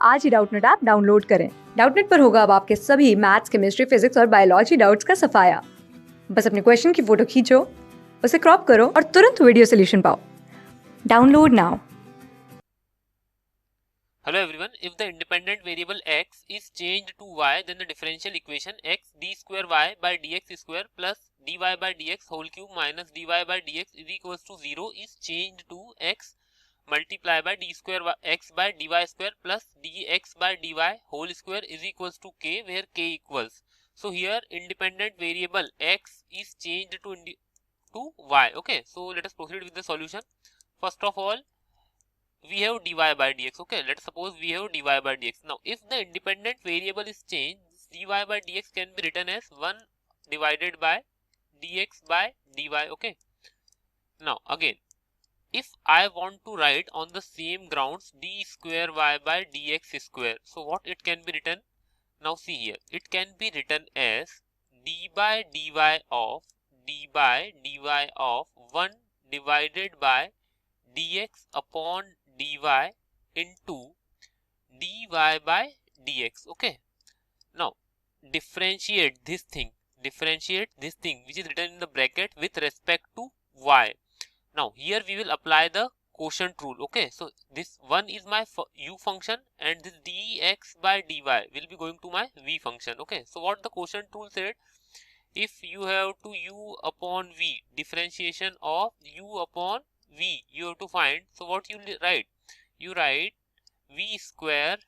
आज ही Doubtnut app download करें। Doubtnut पर होगा अब आपके सभी मैथ्स, केमिस्ट्री, फिजिक्स और बायोलॉजी डाउट्स का सफाया। बस अपने क्वेश्चन की फोटो खींचो, उसे क्रॉप करो और तुरंत वीडियो सोल्यूशन पाओ। Download now. Hello everyone, if the independent variable x is changed to y, then the differential equation x d square y by dx square plus dy by dx whole cube minus dy by dx is equals to 0 is changed to x multiply by d square x by dy square plus dx by dy whole square is equals to k, where k equals. So here independent variable x is changed to y. Okay, so let us proceed with the solution. First of all, we have dy by dx. Okay, let's suppose we have dy by dx. Now if the independent variable is changed, dy by dx can be written as 1 divided by dx by dy. Okay, now again, if I want to write on the same grounds d square y by dx square, so what it can be written? Now see here, it can be written as d by dy of 1 divided by dx upon dy into dy by dx. Okay, now differentiate this thing which is written in the bracket with respect to y. Now here we will apply the quotient rule. Okay, so this one is my u function and this dx by dy will be going to my v function. Okay, so what the quotient rule said, if you have to u upon v, differentiation of u upon v you have to find. So what you write? You write v square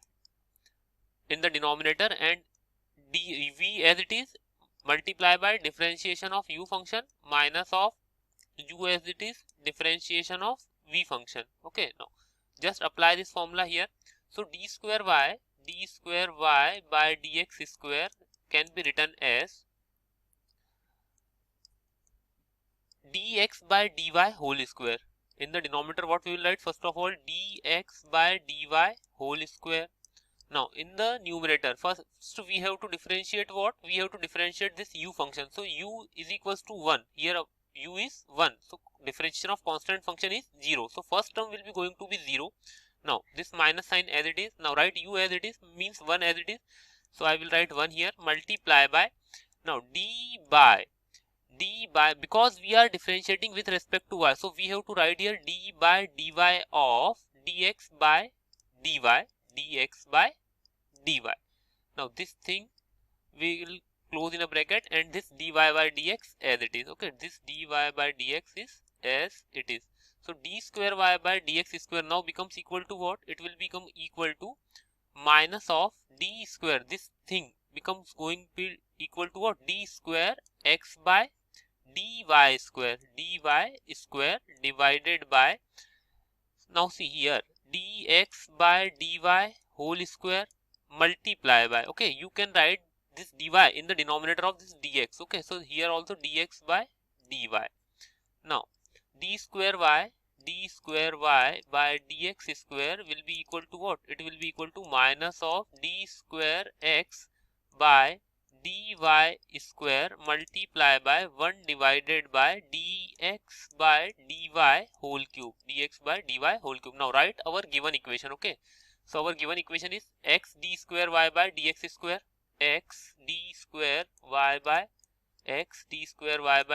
in the denominator and v as it is multiply by differentiation of u function minus of u as it is differentiation of v function. Okay, now just apply this formula here. So d square y by dx square can be written as dx by dy whole square. In the denominator what we will write? First of all dx by dy whole square. Now in the numerator first we have to differentiate what? We have to differentiate this u function. So u is equals to 1. Here u is 1. So differentiation of constant function is 0. So first term will be going to be 0. Now this minus sign as it is. Now write u as it is means 1 as it is. So I will write 1 here multiply by. Now d by because we are differentiating with respect to y, so we have to write here d by dy of dx by dy. Now this thing we will close in a bracket and this dy by dx as it is. Okay, this dy by dx is as it is. So d square y by dx square now becomes equal to what? It will become equal to minus of d square. This thing becomes going to be equal to what? D square x by dy square divided by, now see here, dx by dy whole square multiply by. Okay, you can write this dy in the denominator of this dx. Okay, so here also dx by dy. Now d square y by dx square will be equal to what? It will be equal to minus of d square x by dy square multiply by 1 divided by dx by dy whole cube. Now write our given equation. Okay, so our given equation is x d square y by dx square, x d square y by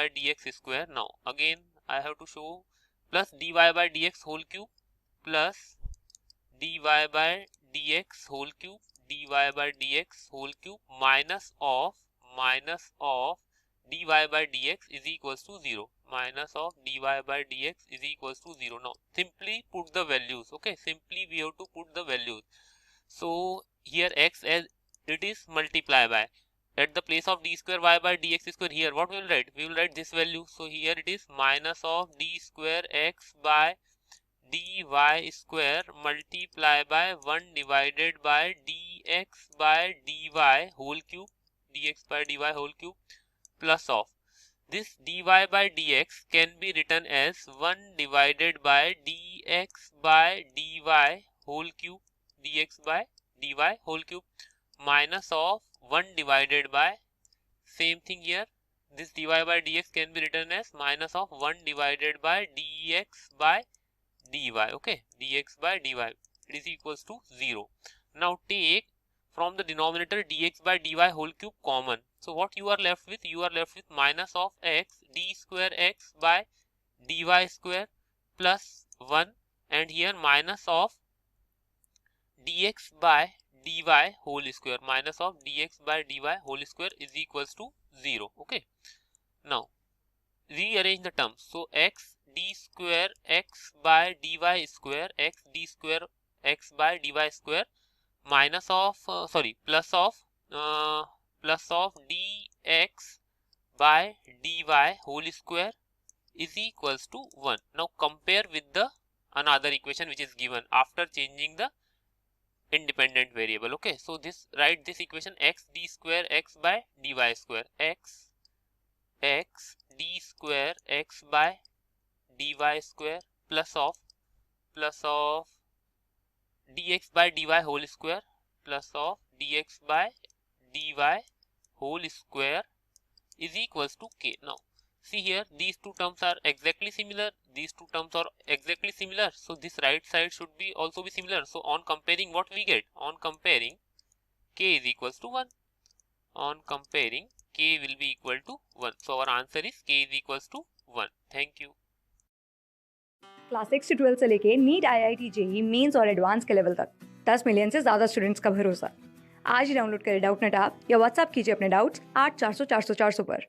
dx square. Now again I have to show plus dy by dx whole cube plus dy by dx whole cube minus of dy by dx is equals to 0. Now simply put the values. Okay, simply we have to put the values. So here x as it is multiply by, at the place of d square y by dx square, here what we will write? We will write this value. So here it is minus of d square x by dy square multiply by 1 divided by dx by dy whole cube plus of this dy by dx can be written as 1 divided by dx by dy whole cube minus of 1 divided by, same thing here, this dy by dx can be written as minus of 1 divided by dx by dy. Okay, dx by dy, it is equals to 0. Now take from the denominator dx by dy whole cube common. So what you are left with? You are left with minus of x d square x by dy square plus 1, and here minus of dx by dy whole square, minus of dx by dy whole square is equals to 0. Okay, now rearrange the terms. So x d square x by dy square, x d square x by dy square, minus of plus of dx by dy whole square is equals to 1. Now compare with the another equation which is given after changing the independent variable. Okay, so this, write this equation x d square x by dy square, x d square x by dy square plus of dx by dy whole square plus of dx by dy whole square is equals to k. Now see here, these two terms are exactly similar, these two terms are exactly similar, so this right side should be also be similar. So on comparing, what we get? On comparing, k is equals to 1. On comparing, k will be equal to 1. So our answer is k is equals to 1. Thank you. Class 6 से 12 से लेके NEET IIT JEE mains और advance के level तक 10 million से ज़्यादा students का भरोसा। आज ही डाउनलोड करें डाउटनेट ऐप या व्हाट्सएप कीजिए अपने डाउट्स 8400 400 400 पर।